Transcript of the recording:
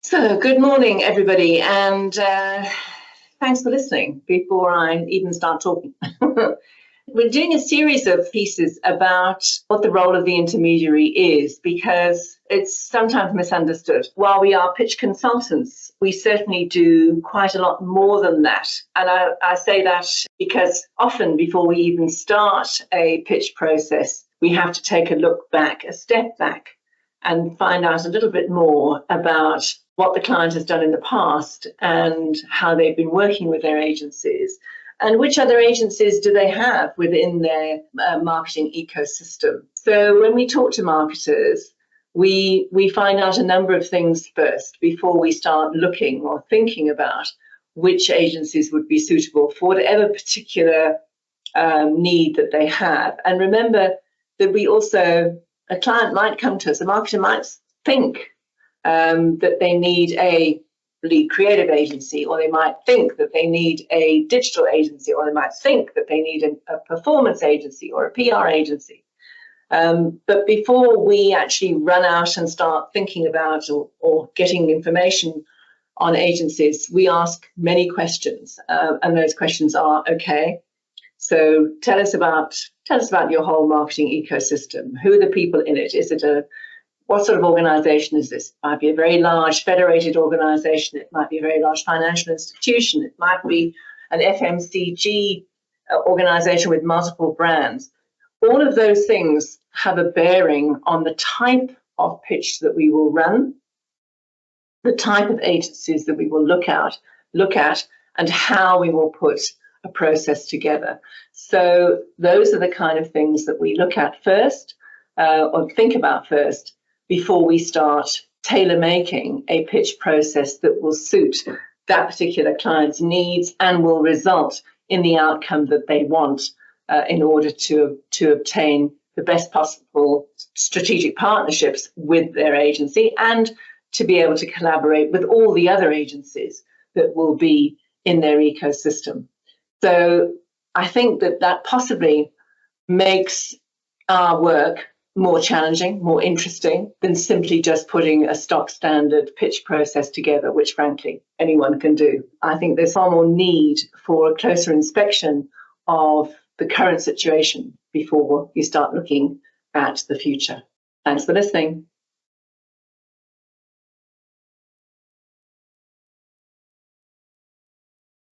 So, good morning, everybody, and thanks for listening before I even start talking. We're doing a series of pieces about what the role of the intermediary is because it's sometimes misunderstood. While we are pitch consultants, we certainly do quite a lot more than that. And I say that because often before we even start a pitch process, we have to take a look back, a step back, and find out a little bit more about what the client has done in the past and how they've been working with their agencies and which other agencies do they have within their marketing ecosystem. So when we talk to marketers, we find out a number of things first before we start looking or thinking about which agencies would be suitable for whatever particular need that they have. And remember that a client might come to us, a marketer might think that they need a lead creative agency, or they might think that they need a digital agency, or they might think that they need a performance agency or a PR agency. But before we actually run out and start thinking about or getting information on agencies, we ask many questions. And those questions are, okay, so tell us about your whole marketing ecosystem. Who are the people in it? What sort of organization is this? It might be a very large federated organization. It might be a very large financial institution. It might be an FMCG organization with multiple brands. All of those things have a bearing on the type of pitch that we will run, the type of agencies that we will look at, and how we will put a process together. So those are the kind of things that we look at first, or think about first, before we start tailor-making a pitch process that will suit that particular client's needs and will result in the outcome that they want in order to obtain the best possible strategic partnerships with their agency and to be able to collaborate with all the other agencies that will be in their ecosystem. So I think that possibly makes our work more challenging, more interesting than simply just putting a stock standard pitch process together, which frankly anyone can do. I think there's far more need for a closer inspection of the current situation before you start looking at the future. Thanks for listening.